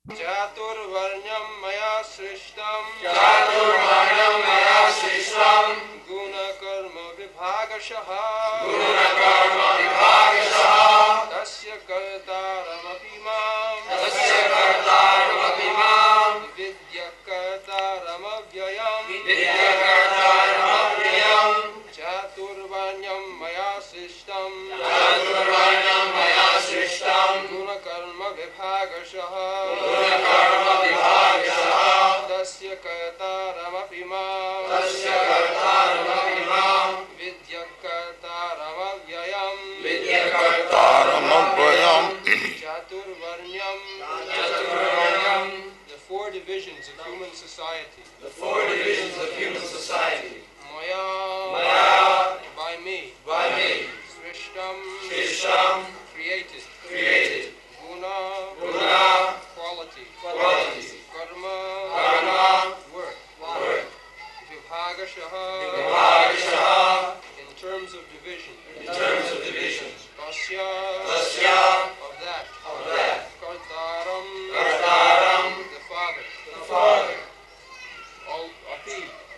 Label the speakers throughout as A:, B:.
A: cātur-varṇyaṁ mayā sṛṣṭaṁ guṇa-karma-vibhāgaśaḥ tasya kartāram viddhy akartāram avyayam cātur-varṇyaṁ mayā sṛṣṭaṁ guṇa-karma-vibhāgaśaḥ tasya kartāram viddhy akartāram avyayam cātur-varṇyaṁ. The four divisions of human society. Mayā, by me. Sṛṣṭaṁ, created. Guṇa, quality. Karma, work. Vibhāgaśaḥ, in terms of division. Tasya, of that. Kartāram, the father.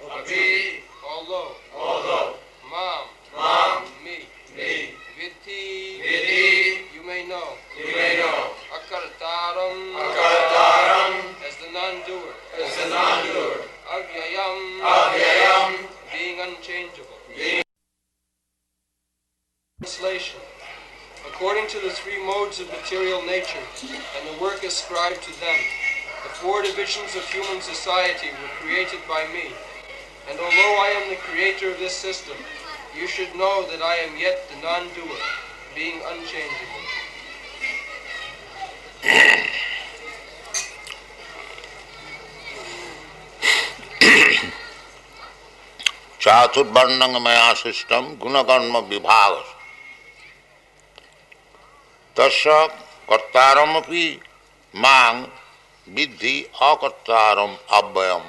A: Api, although. Mam, me. Viddhy, you may know. Akartāram, as the nondoer. Avyayam, being unchangeable. Translation. According to the three modes of material nature and the work ascribed to them, the four divisions of human society were created by me. And although I am the creator of this system, you should know that I am yet the non-doer, being unchangeable.
B: cātur-varṇyaṁ mayā sṛṣṭaṁ guṇa-karma-vibhāgaśaḥ tasya kartāram maṁ viddhy akartāram avyayam.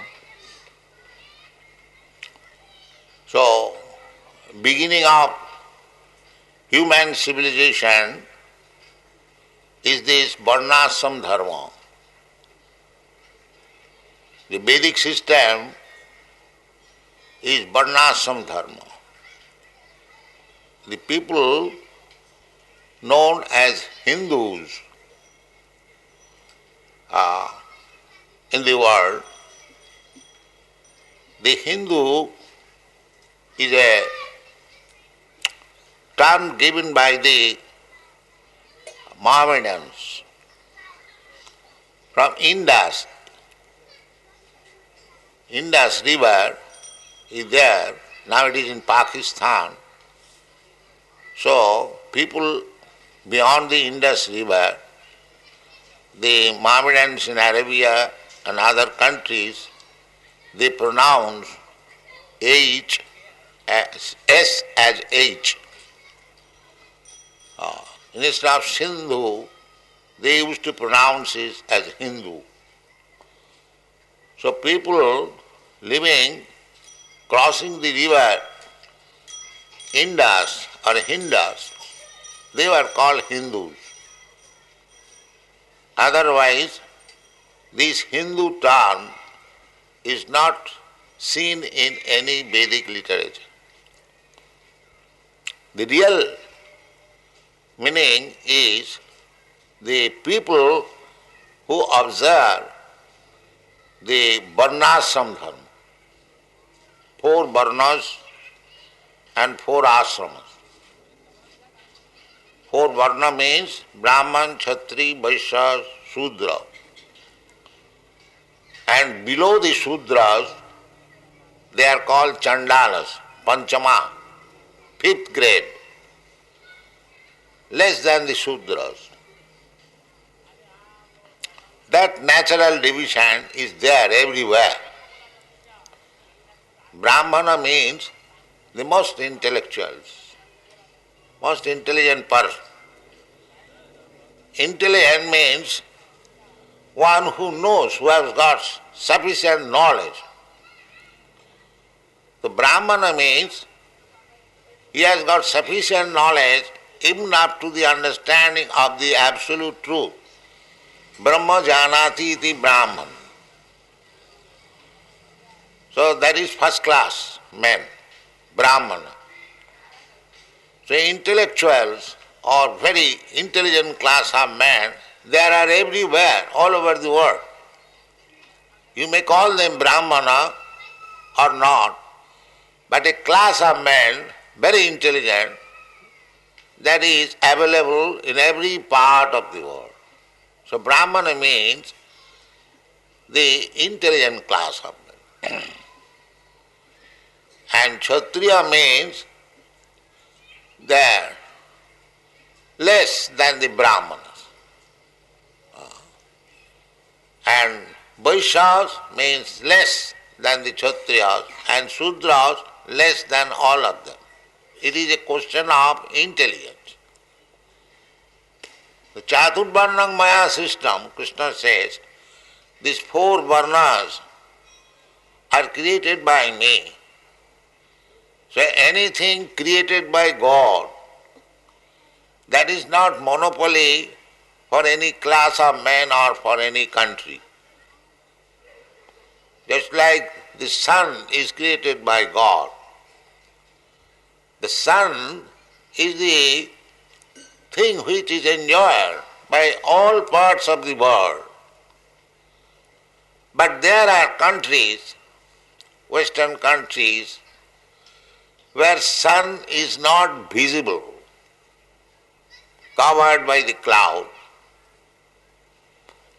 B: So, beginning of human civilization is this varnāśrama dharma. The Vedic system is varnāśrama dharma. The people known as Hindus in the world, the Hindu is a term given by the Mohammedans from Indus. Indus river is there, now it is in Pakistan. So people beyond the Indus river, the Mohammedans in Arabia and other countries, they pronounce H as S as H. Instead of Sindhu, they used to pronounce it as Hindu. So people living, crossing the river Indus or Hindus, they were called Hindus. Otherwise, this Hindu term is not seen in any Vedic literature. The real meaning is the people who observe the varnāśrama dharma, 4 varnas and 4 ashramas. 4 varna means Brahman, Kshatri, Vaishya, Shudra. And below the Shudras, they are called Chandalas, Panchama, 5th grade, less than the Shudras. That natural division is there everywhere. Brahmana means the most intellectuals, most intelligent person. Intelligent means one who knows, who has got sufficient knowledge. The Brahmana means he has got sufficient knowledge even up to the understanding of the absolute truth. Brahma janati iti Brahman. So that is first class men, Brahmana. So intellectuals or very intelligent class of men, they are everywhere, all over the world. You may call them Brahmana or not, but a class of men, very intelligent, that is available in every part of the world. So Brahmana means the intelligent class of men. And Kshatriya means they are less than the Brahmanas. And Vaishyas means less than the Kshatriyas, and Sudras less than all of them. It is a question of intelligence. The cātur-varṇyaṁ mayā sṛṣṭaṁ, Krishna says, these four varnas are created by me. So anything created by God, that is not monopoly for any class of men or for any country. Just like the sun is created by God. The sun is the thing which is enjoyed by all parts of the world. But there are countries, Western countries, where sun is not visible, covered by the cloud.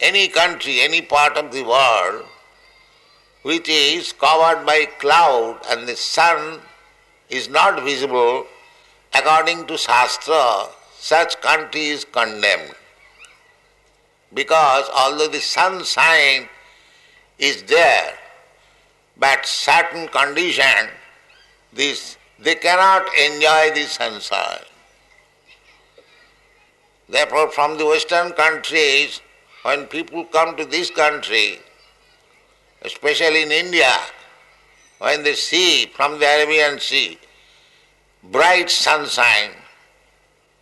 B: Any country, any part of the world which is covered by cloud and the sun is not visible, according to Shastra, such country is condemned. Because although the sunshine is there, but certain condition, they cannot enjoy the sunshine. Therefore, from the Western countries, when people come to this country, especially in India, when they see from the Arabian Sea bright sunshine,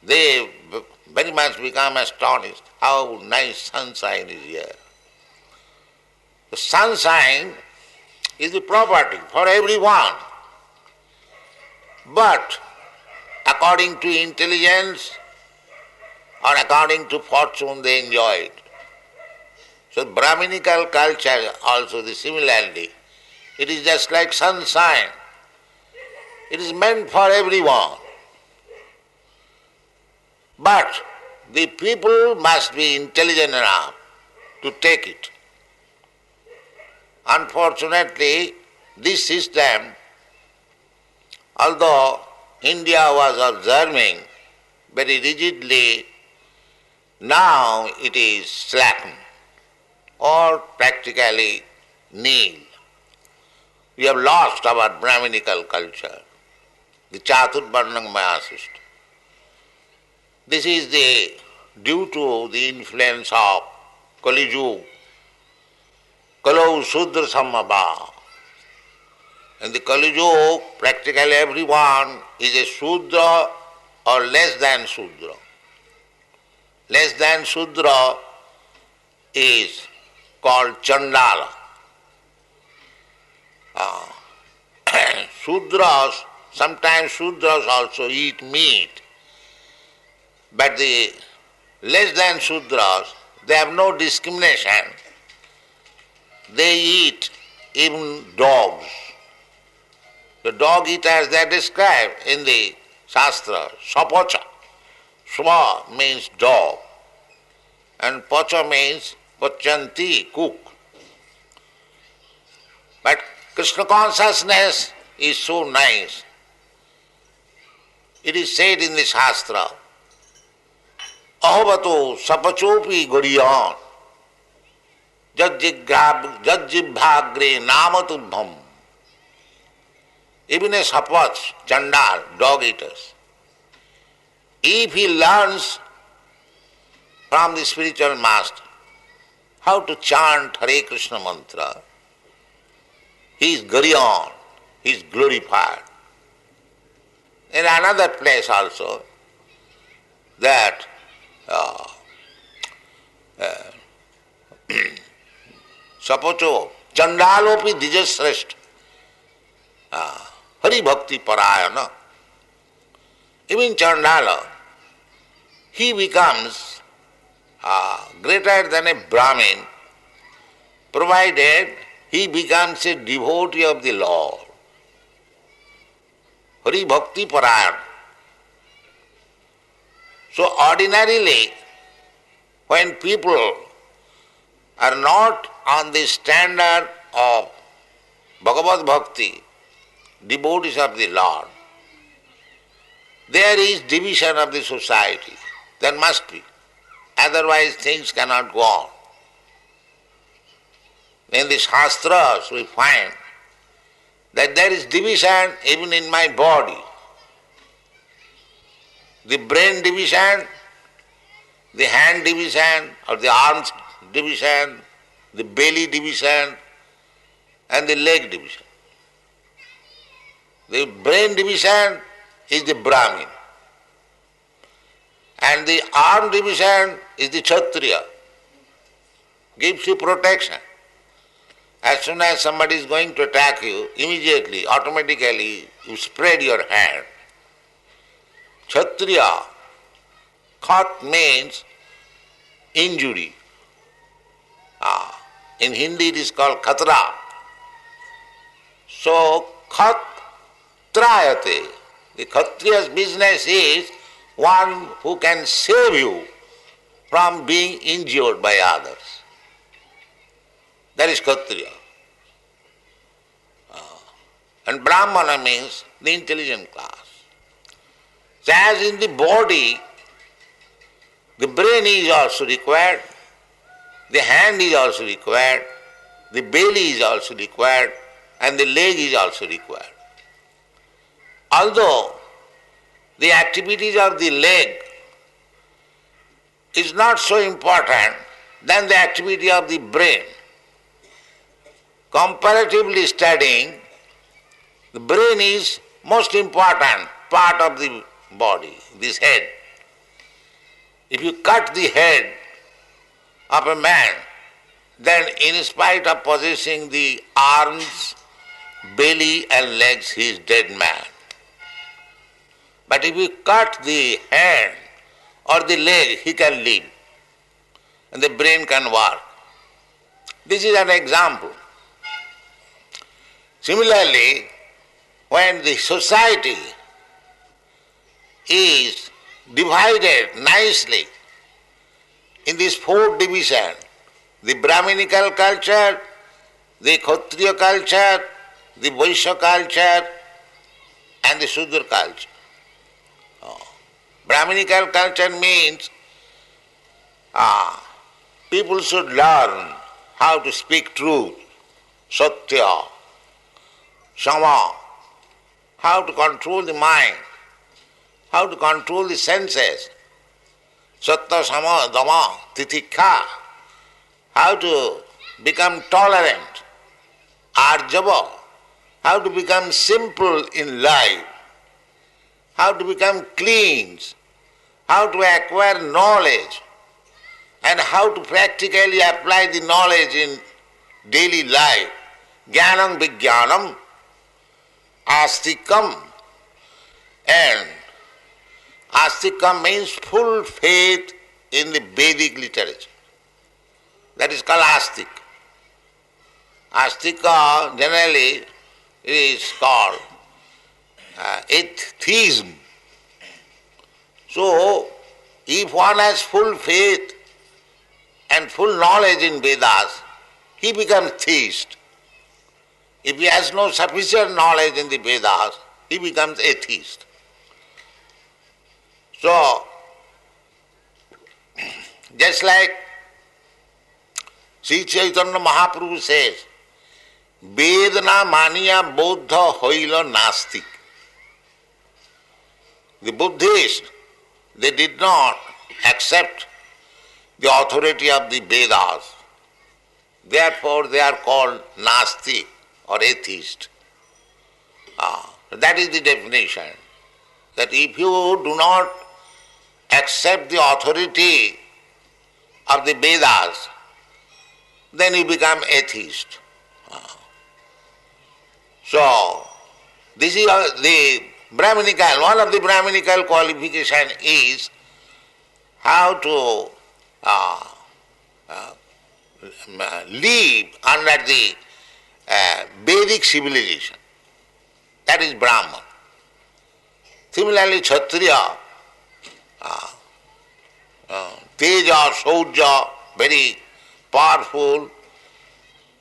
B: they very much become astonished how nice sunshine is here. The sunshine is the property for everyone. But according to intelligence or according to fortune, they enjoy it. So Brahminical culture also similarly, it is just like sunshine. It is meant for everyone. But the people must be intelligent enough to take it. Unfortunately, this system, although India was observing very rigidly, now it is slackened or practically nil. We have lost our Brahminical culture, the cātur-varṇyaṁ mayā sṛṣṭaṁ. This is due to the influence of Kali Yuga, Kalau Sudra Samabha. In the Kali Yuga, practically everyone is a Sudra or less than Sudra. Less than Sudra is called Chandala. Sudras, sometimes Sudras also eat meat, but the less than Sudras, they have no discrimination. They eat even dogs. The dog eaters, they are described in the Shastra, sapacha. Swa means dog, and pacha means pachanti, cook. But Krishna consciousness is so nice. It is said in the Shastra, ahavato sapachopi goriyan jajjibhagre namatubham. Even a sapach, chandal, dog eaters, if he learns from the spiritual master how to chant Hare Krishna mantra, he is gariyan, he is glorified. In another place also, that sapacho chandalopi dija sṛṣṭaṁ. Hari bhakti parayana. Even Chandala, he becomes greater than a Brahmin, provided he becomes a devotee of the Lord. Hari bhakti parayana. So ordinarily, when people are not on the standard of Bhagavad Bhakti, devotees of the Lord, there is division of the society. There must be. Otherwise things cannot go on. In the Shastras we find that there is division even in my body. The brain division, the hand division, or the arms division, the belly division, and the leg division. The brain division is the Brahmin, and the arm division is the Kshatriya. Gives you protection. As soon as somebody is going to attack you, immediately, automatically, you spread your hand. Kshatriya, khat means injury. In Hindi it is called khatra. So, khat trayate. The Kshatriya's business is one who can save you from being injured by others. That is Kshatriya. And Brahmana means the intelligent class. So as in the body, the brain is also required, the hand is also required, the belly is also required, and the leg is also required. Although the activities of the leg is not so important than the activity of the brain. Comparatively studying, the brain is most important part of the body, this head. If you cut the head of a man, then in spite of possessing the arms, belly and legs, he is dead man. But if you cut the hand or the leg, he can live, and the brain can work. This is an example. Similarly, when the society is divided nicely in this fourth division, the Brahminical culture, the Kshatriya culture, the Vaishya culture, and the Sudra culture. Brahminical culture means people should learn how to speak truth, satya, sama, how to control the mind, how to control the senses, sattva, sama, dhamma, titikha, how to become tolerant, arjava, how to become simple in life, how to become clean, how to acquire knowledge, and how to practically apply the knowledge in daily life. Jnanam vijnanam, astikam, and astikam means full faith in the Vedic literature. That is called astik. Astika generally is called atheism. So, if one has full faith and full knowledge in Vedas, he becomes theist. If he has no sufficient knowledge in the Vedas, he becomes atheist. So, just like Sri Chaitanya Mahaprabhu says, Vedana maniya bodha hoila nastik. The Buddhists, they did not accept the authority of the Vedas. Therefore, they are called Nasti or atheist. That is the definition. That if you do not accept the authority of the Vedas, then you become atheist. So, this is the Brahminical, one of the Brahminical qualification is how to live under the Vedic civilization. That is Brahman. Similarly, Kshatriya, Teja, Saurya, very powerful,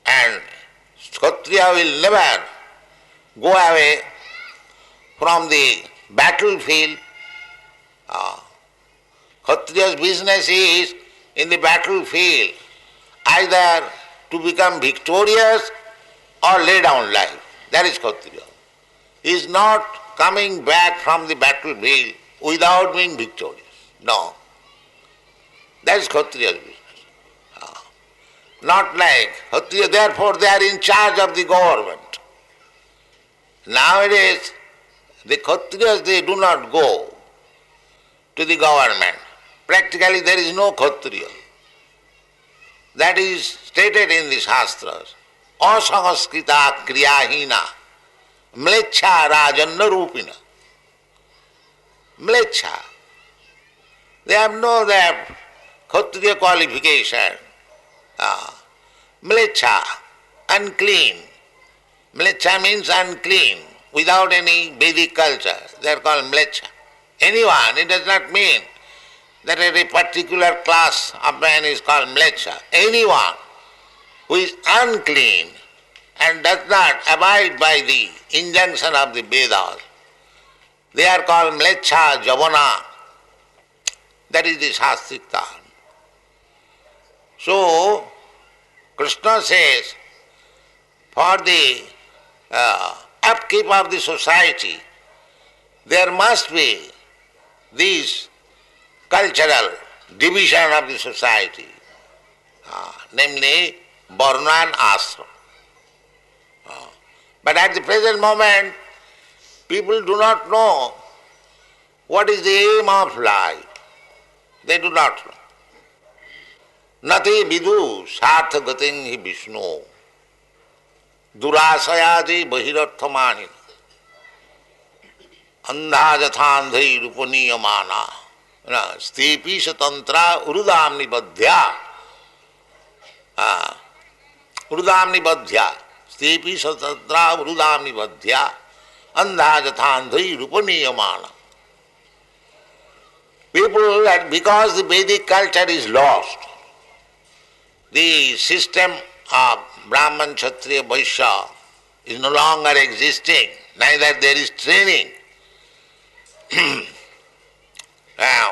B: and Kshatriya will never go away from the battlefield. Kshatriya's business is in the battlefield either to become victorious or lay down life. That is Kshatriya. He is not coming back from the battlefield without being victorious. No. That is Kshatriya's business. Not like Kshatriya, therefore they are in charge of the government. Nowadays, the Kshatriyas, they do not go to the government. Practically there is no Kshatriya. That is stated in the Shastras. Asangaskrita kriyahina mlecha rajanna rupina. Mlecha. They have no their Kshatriya qualification. Mlecha, unclean. Mlecha means unclean, without any Vedic culture. They are called mlecha. Anyone, it does not mean that a particular class of man is called mlecha. Anyone who is unclean and does not abide by the injunction of the Vedas, they are called mlecha javana. That is the Shastric term. So, Krishna says, for the upkeep of the society, there must be this cultural division of the society, namely Varna and Ashram. But at the present moment, people do not know what is the aim of life. They do not know. Nati vidu sartha gating hi Vishnu durasayadi bahirarthamani andha jathandhai rupaniyamana stepi satantra urudamni badhya stepi satantra urudamni badhya andha jathandhai rupaniyamana. People, because the Vedic culture is lost, the system of Brahman, Kshatriya, Vaishya is no longer existing, neither there is training.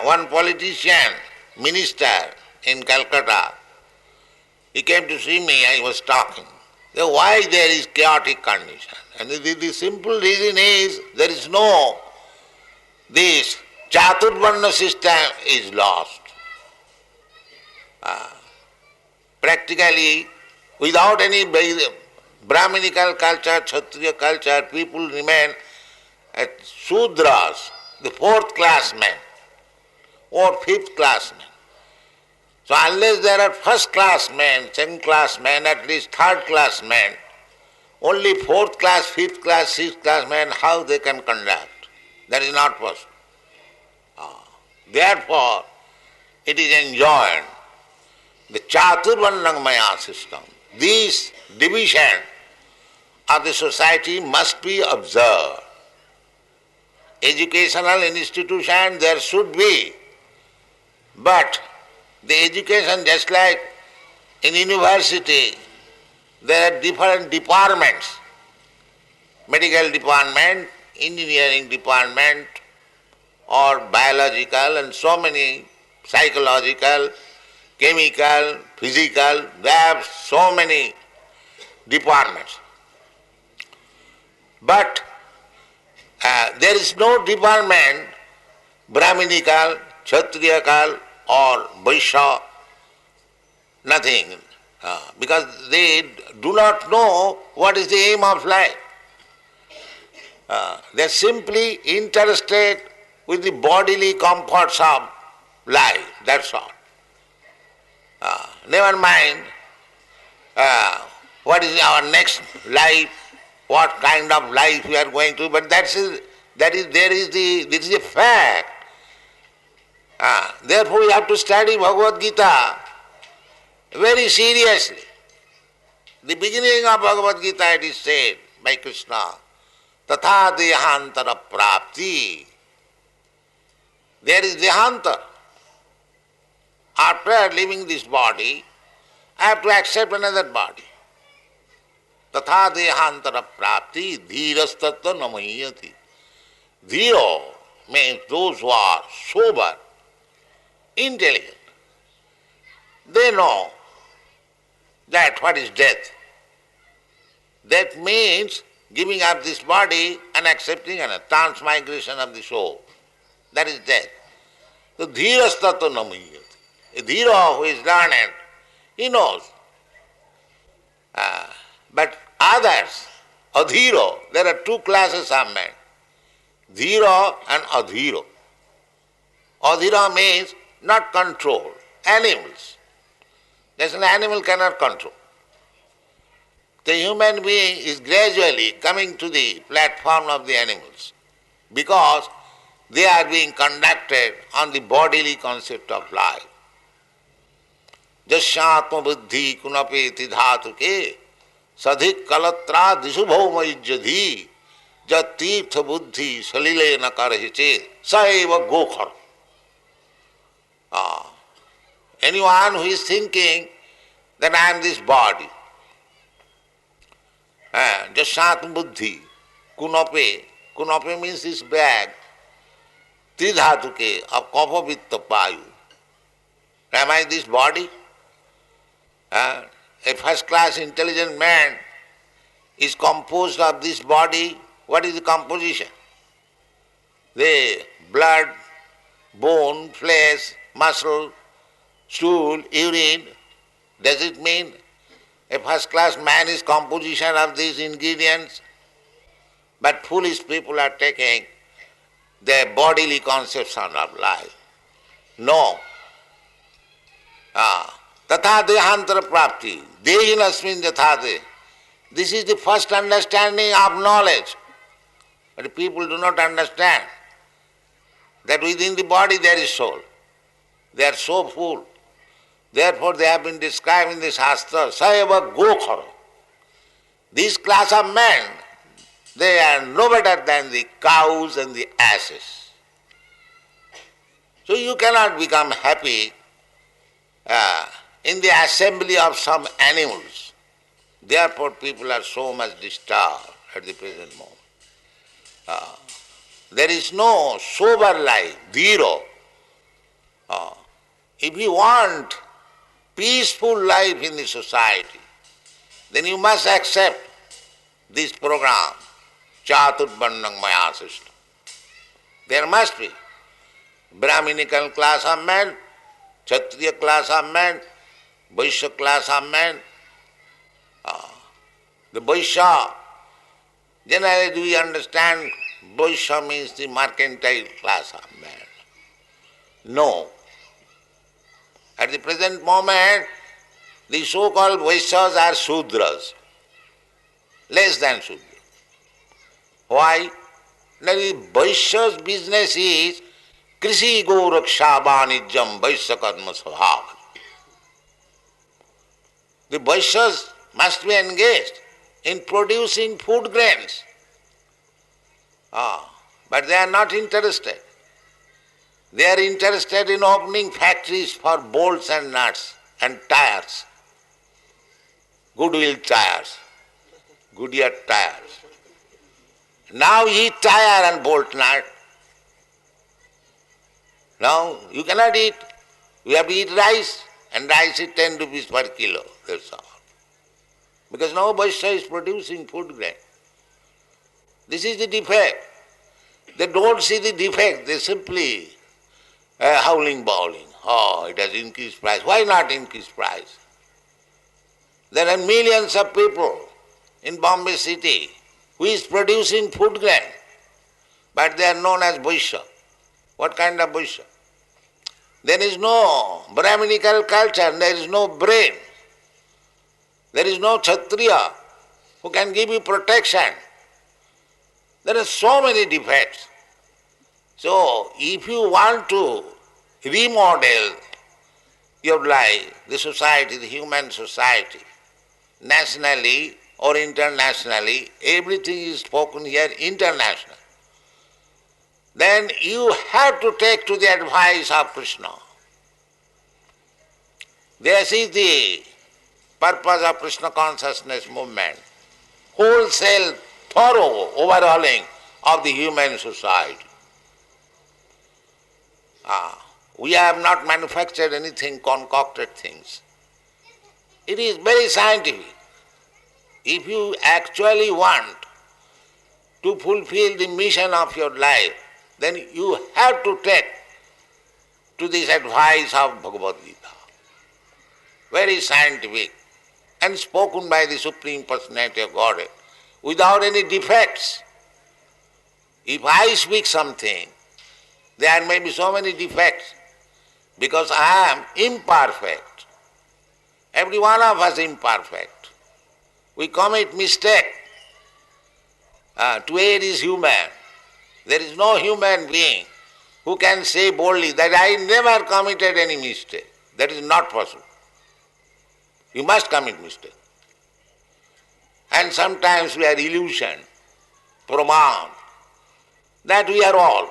B: One politician, minister in Calcutta, he came to see me, I was talking. So why there is chaotic condition? And the simple reason is there is no, this cātur-varṇyaṁ system is lost. Practically, without any Brahminical culture, Kshatriya culture, people remain as Sudras, the fourth class men or fifth class men. So unless there are first class men, second class men, at least third class men, only fourth class, fifth class, sixth class men, how they can conduct? That is not possible. Therefore, it is enjoined, the cātur-varṇyaṁ mayā system. This division of the society must be observed. Educational institution there should be, but the education, just like in university, there are different departments, medical department, engineering department, or biological, and so many psychological, chemical, physical, they have so many departments. But there is no department, Brahminical, Kshatriyakal or Vaishya, nothing, because they do not know what is the aim of life. They are simply interested with the bodily comforts of life, that's all. Never mind what is our next life, what kind of life we are going to, but this is the fact. Therefore we have to study Bhagavad Gita very seriously. The beginning of Bhagavad Gita it is said by Krishna, tatha dehantara prapti. There is dehanta. After leaving this body, I have to accept another body. Tatha dehantara prapti dhirastattva namayati. Dhiro means those who are sober, intelligent. They know that what is death. Death means giving up this body and accepting a transmigration of the soul. That is death. So dhirastattva namayati. A dhira who is learned, he knows. But others, adhiro, there are two classes of men. Dhira and adhiro. Adhira means not control. Animals. There's an animal cannot control. The human being is gradually coming to the platform of the animals because they are being conducted on the bodily concept of life. Jasyātma viddhy kunapeti dhātuke sadhik kalatra disubho mayujjadhi jat tirtha buddhi salile nakarhiche saeva gokhar. Anyone who is thinking that I am this body, Jasyātma buddhi kunape means this bag, tridhātuke of kapha vitta payu. Am I this body? A first-class intelligent man is composed of this body. What is the composition? The blood, bone, flesh, muscle, stool, urine. Does it mean a first-class man is composition of these ingredients? But foolish people are taking their bodily conception of life. No. Tatha dehantara prapti, dehinasmin jathade. This is the first understanding of knowledge. But people do not understand that within the body there is soul. They are so full. Therefore they have been described in the Shastra, saeva gokhara. This class of men, they are no better than the cows and the asses. So you cannot become happy in the assembly of some animals. Therefore people are so much disturbed at the present moment. There is no sober life, zero. If you want peaceful life in the society, then you must accept this program, cātur-varṇyaṁ mayā sṛṣṭaṁ. There must be Brahminical class of men, Kshatriya class of men, Vaishya class of men. The Vaishya, generally do we understand Vaishya means the mercantile class of men? No. At the present moment, the so-called Vaishyas are Sudras, less than Sudras. Why? The Vaishya's business is Krishi Goraksha Vanijam Vaishya Karma Svabhava. The Vaishyas must be engaged in producing food grains. But they are not interested. They are interested in opening factories for bolts and nuts and tires. Goodwill tires, Goodyear tires. Now eat tire and bolt nut. Now you cannot eat. You have to eat rice, and rice is 10 rupees per kilo. That's all. Because now Vaishya is producing food grain. This is the defect. They don't see the defect, they simply howling, bawling. Oh, it has increased price. Why not increase price? There are millions of people in Bombay city who is producing food grain, but they are known as Vaishya. What kind of Vaishya? There is no Brahminical culture, there is no brain. There is no Kshatriya who can give you protection. There are so many defects. So, if you want to remodel your life, the society, the human society, nationally or internationally, everything is spoken here international, then you have to take to the advice of Krishna. This is the purpose of Krishna consciousness movement, wholesale, thorough overhauling of the human society. We have not manufactured anything, concocted things. It is very scientific. If you actually want to fulfill the mission of your life, then you have to take to this advice of Bhagavad-gītā. Very scientific and spoken by the Supreme Personality of Godhead without any defects. If I speak something, there may be so many defects because I am imperfect. Every one of us is imperfect. We commit mistake. To err is human. There is no human being who can say boldly that I never committed any mistake. That is not possible. You must commit mistake. And sometimes we are illusioned, pramāṇ, that we are all,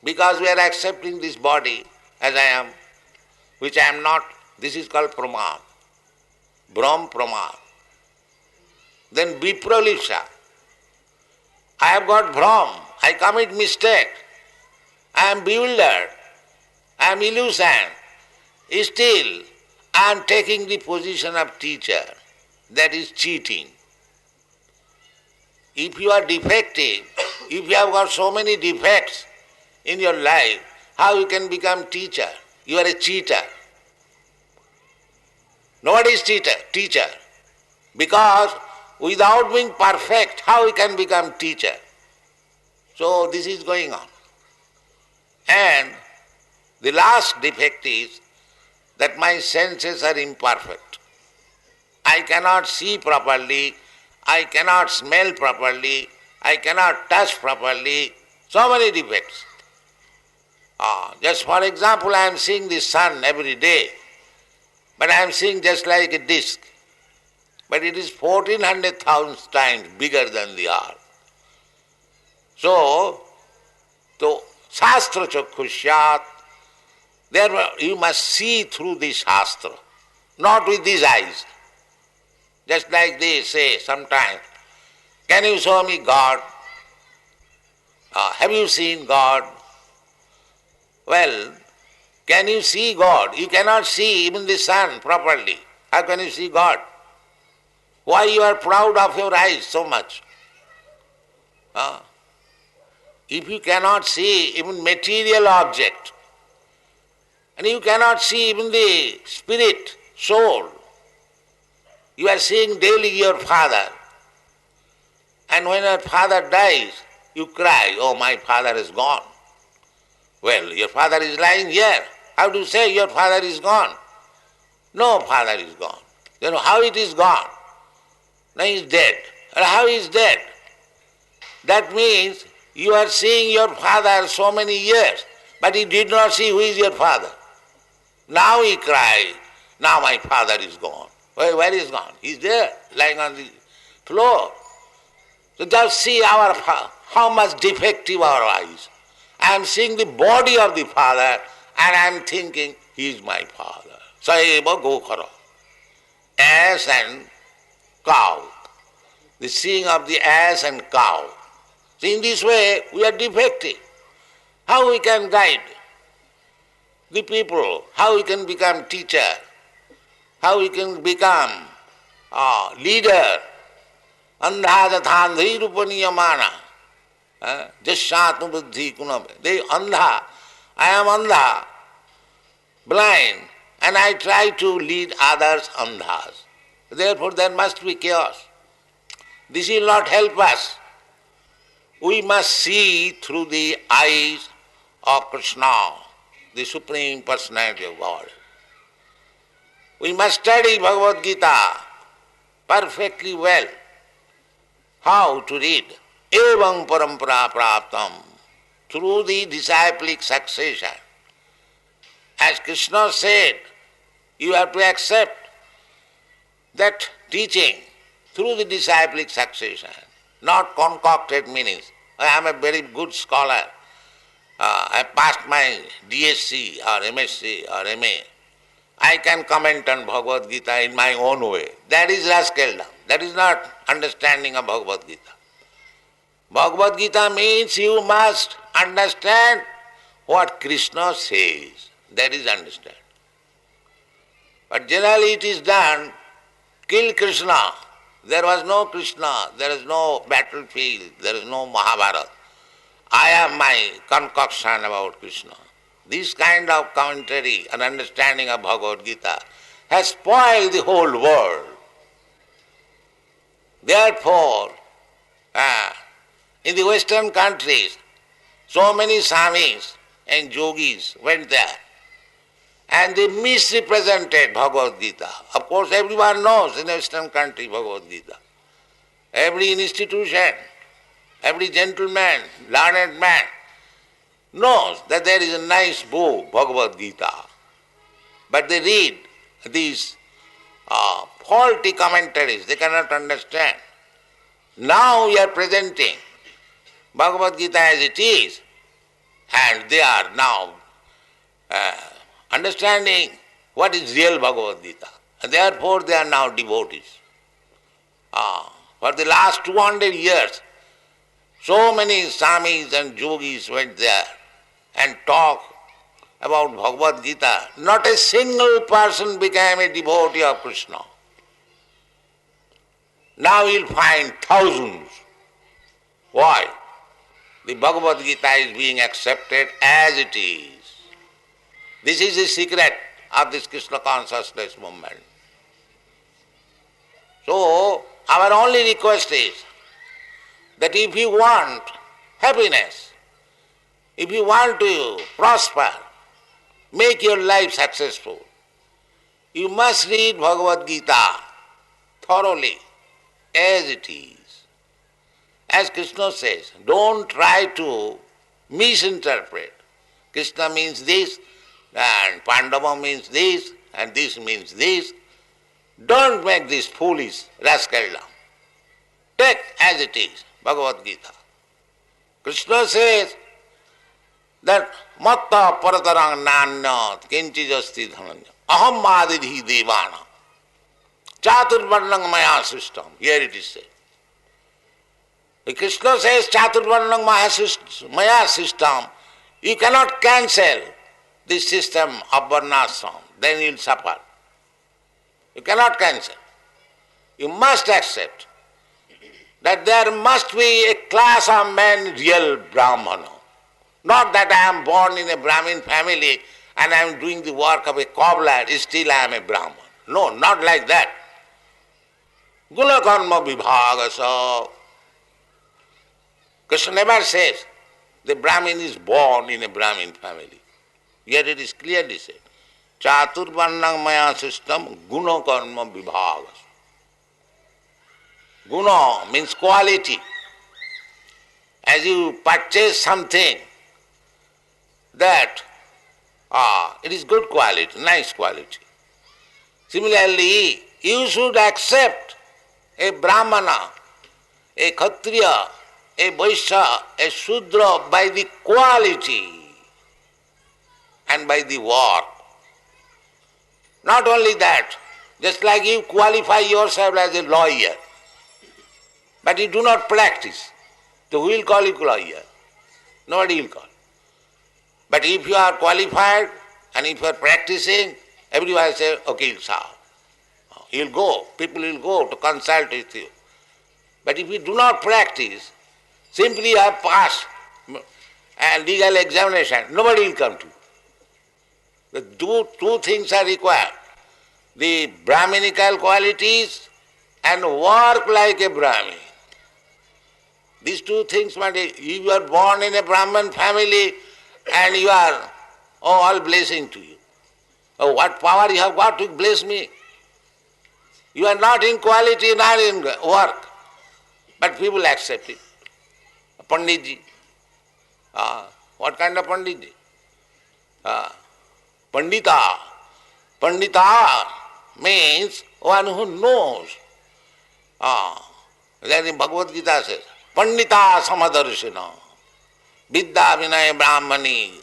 B: because we are accepting this body as I am, which I am not. This is called pramāṇ, Brahm pramāṇ. Then vipralipsa. I have got Brahm, I commit mistake, I am bewildered, I am illusioned. Still, I am taking the position of teacher. That is cheating. If you are defective, if you have got so many defects in your life, how you can become teacher? You are a cheater. Nobody is teacher. Because without being perfect, how you can become teacher? So this is going on. And the last defect is that my senses are imperfect. I cannot see properly, I cannot smell properly, I cannot touch properly, so many defects. Just for example, I am seeing the sun every day, but I am seeing just like a disc. But it is 1400,000 times bigger than the earth. So shastra chakkhusyat, therefore you must see through the shastra, not with these eyes. Just like they say sometimes, can you show me God? Have you seen God? Well, can you see God? You cannot see even the sun properly. How can you see God? Why you are proud of your eyes so much? If you cannot see even material object, and you cannot see even the spirit, soul, you are seeing daily your father, and when your father dies, you cry, oh, my father is gone. Well, your father is lying here. How do you say your father is gone? No father is gone. You know how it is gone? Now he is dead. And how he is dead? That means you are seeing your father so many years, but he did not see who is your father. Now he cries, now my father is gone. Where is gone? He is there, lying on the floor. So just see how much defective our eyes. I am seeing the body of the father and I am thinking, he is my father. Saeva gokara. Ass and cow. The seeing of the ass and cow. So in this way, we are defective. How we can guide the people? How we can become teacher? How we can become leader? Andha jathandhi rupaniyamana. Jasyātu viddhy guṇa. They andha. I am andha, blind, and I try to lead others andhas. Therefore there must be chaos. This will not help us. We must see through the eyes of Krishna, the Supreme Personality of God. We must study Bhagavad Gita perfectly well how to read. Evam parampara praptam, through the disciplic succession. As Krishna said, you have to accept that teaching through the disciplic succession, not concocted meanings. I am a very good scholar. I passed my DSc or MSc or MA. I can comment on Bhagavad Gita in my own way. That is rascaldom. That is not understanding of Bhagavad Gita. Bhagavad Gita means you must understand what Krishna says. That is understand. But generally it is done, kill Krishna. There was no Krishna, there is no battlefield, there is no Mahabharata. I have my concoction about Krishna. This kind of commentary and understanding of Bhagavad Gita has spoiled the whole world. Therefore, in the Western countries, so many Swamis and yogis went there and they misrepresented Bhagavad Gita. Of course, everyone knows in the Western country Bhagavad Gita. Every institution, every gentleman, learned man knows that there is a nice book, Bhagavad Gita. But they read these faulty commentaries, they cannot understand. Now we are presenting Bhagavad Gita as it is, and they are now understanding what is real Bhagavad Gita. And therefore they are now devotees. For the last 200 years, so many Swamis and yogis went there and talked about Bhagavad Gita. Not a single person became a devotee of Krishna. Now you'll find thousands. Why? The Bhagavad Gita is being accepted as it is. This is the secret of this Krishna consciousness movement. So, our only request is that if you want happiness, if you want to prosper, make your life successful, you must read Bhagavad Gita thoroughly as it is. As Krishna says, don't try to misinterpret. Krishna means this, and Pandava means this, and this means this. Don't make this foolish rascaldom. Take as it is, Bhagavad Gita. Krishna says that matta paratarang nanyat kinchijasti dhananya aham madidhi devana cātur-varṇyaṁ mayā sṛṣṭaṁ. Here it is said. Krishna says cātur-varṇyaṁ mayā sṛṣṭaṁ. You cannot cancel this system of varnashram, then you will suffer. You cannot cancel. You must accept that there must be a class of men, real Brahmana. Not that I am born in a Brahmin family and I am doing the work of a cobbler, still I am a Brahman. No, not like that. Guṇa-karma-vibhāgaśaḥ. Krishna never says the Brahmin is born in a Brahmin family. Yet it is clearly said, cātur-varṇyaṁ mayā sṛṣṭaṁ guṇa-karma-vibhāgaśaḥ. Guna means quality. As you purchase something, that it is good quality, nice quality. Similarly, you should accept a Brahmana, a Kshatriya, a Vaishya, a Shudra by the quality and by the work. Not only that, just like you qualify yourself as a lawyer, but you do not practice, so who will call you lawyer? Nobody will call. But if you are qualified and if you are practicing, everyone will say, okay, sir. You will go, people will go to consult with you. But if you do not practice, simply you have passed a legal examination, nobody will come to you. The two things are required. The Brahminical qualities and work like a Brahmin. These two things, if you are born in a Brahman family and you are, all blessing to you. Oh, what power you have got to bless me? You are not in quality, not in work. But people accept it. Panditji. What kind of Panditji? Pandita. Pandita means one who knows. That in Bhagavad-gītā says, Pandita samadarshina, viddha vinaya brahmani,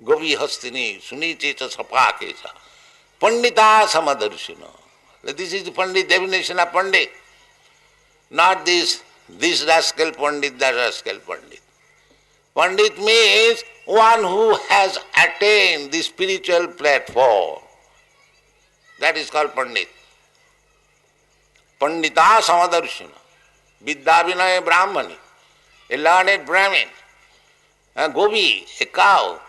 B: govi hastini, sunicheta sapakesa. Pandita samadarshina. This is the Pandit definition of Pandit. Not this rascal Pandit, that rascal Pandit. Pandit means one who has attained the spiritual platform. That is called Pandit. Pandita samadarshina, viddha vinaya brahmani, a learned Brahmin, a gopi, a cow,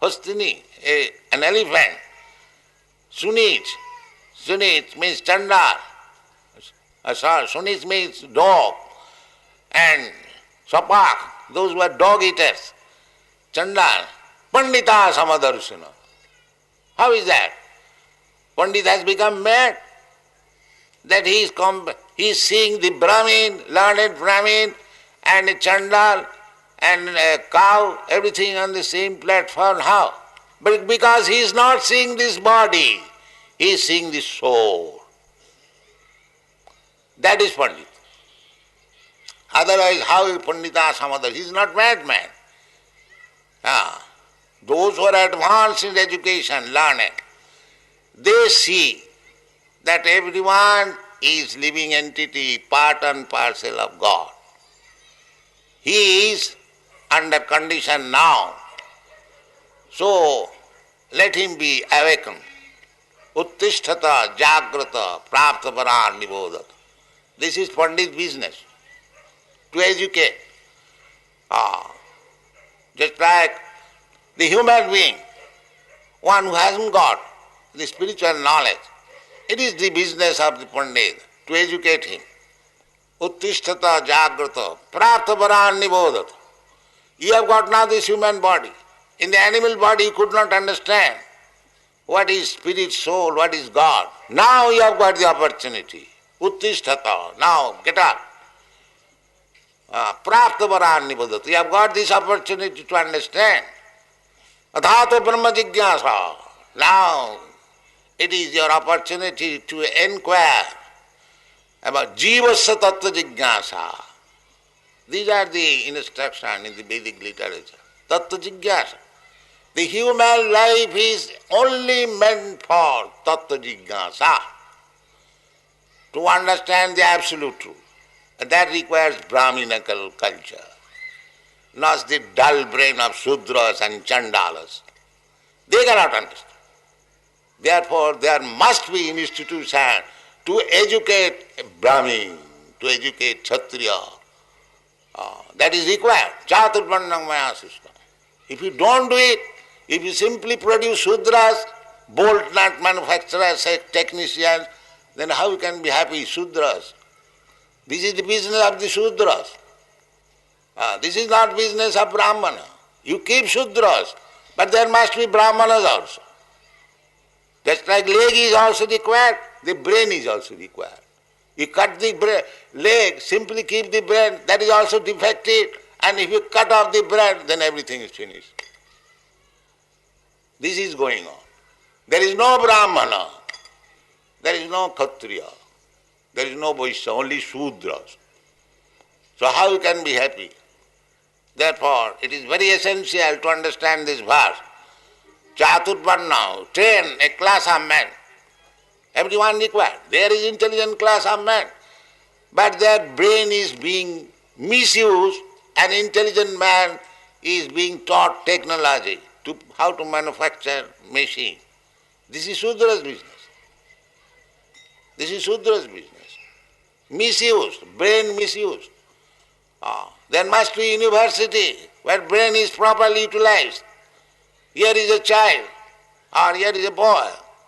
B: hastini, an elephant, sunich. Sunich means chandal, sunich means dog, and sapak, those were dog eaters. Chandal, Pandita samadarshana. How is that? Pandit has become mad. That he is seeing the Brahmin, learned Brahmin, and a chandal, and a cow, everything on the same platform. How? But because he is not seeing this body, he is seeing the soul. That is Pandit. Otherwise, how is Pandita Samadhi? He is not madman. Those who are advanced in education, learned, they see that everyone is living entity, part and parcel of God. He is under condition now. So, let him be awakened. Uttisthata, jagrata, prapta-varan nibodhata. This is Pandit business, to educate. Just like the human being, one who hasn't got the spiritual knowledge, it is the business of the Pandit to educate him. Uttisthata, jagrata, prapta-varan nibodhata. You have got now this human body. In the animal body you could not understand what is spirit, soul, what is God. Now you have got the opportunity. Uttisthata, now get up. Prapta-varan nibodhata. You have got this opportunity to understand. Adhato brahma jigyasa. Now it is your opportunity to inquire about jivasya tattva jigyasa. These are the instructions in the Vedic literature. Tattva jigyasa. The human life is only meant for tattva jigyasa, to understand the absolute truth. And that requires Brahminical culture, not the dull brain of Sudras and Chandalas. They cannot understand. Therefore, there must be an institution to educate Brahmin, to educate Kshatriya. That is required. Cātur-varṇyaṁ mayā sṛṣṭaṁ. If you don't do it, if you simply produce Sudras, bolt nut manufacturers, technicians, then how you can be happy Sudras? This is the business of the Sudras. This is not business of Brahmana. You keep Sudras, but there must be Brahmanas also. Just like leg is also required, the brain is also required. You cut the leg, simply keep the brain, that is also defective. And if you cut off the brain, then everything is finished. This is going on. There is no Brahmana, there is no Kshatriya, there is no Vaishya, only Sudras. So how you can be happy? Therefore, it is very essential to understand this verse. Cātur-varṇyaṁ, train a class of men. Everyone required. There is intelligent class of men, but their brain is being misused, and intelligent man is being taught technology, to how to manufacture machine. This is Sudra's business. This is Sudra's business. Misused, brain misused. There must be university where brain is properly utilized. Here is a child, or here is a boy,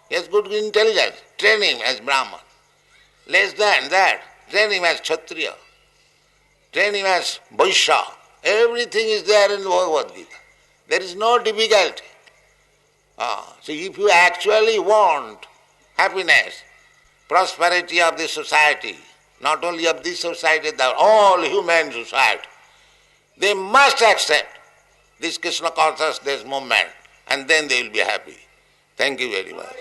B: he has good intelligence, train him as Brahman. Less than that, train him as Kshatriya, train him as Vaishya. Everything is there in the Bhagavad-gītā. There is no difficulty. So if you actually want happiness, prosperity of the society, not only of this society, the all human society. They must accept this Krishna consciousness movement, and then they will be happy. Thank you very much.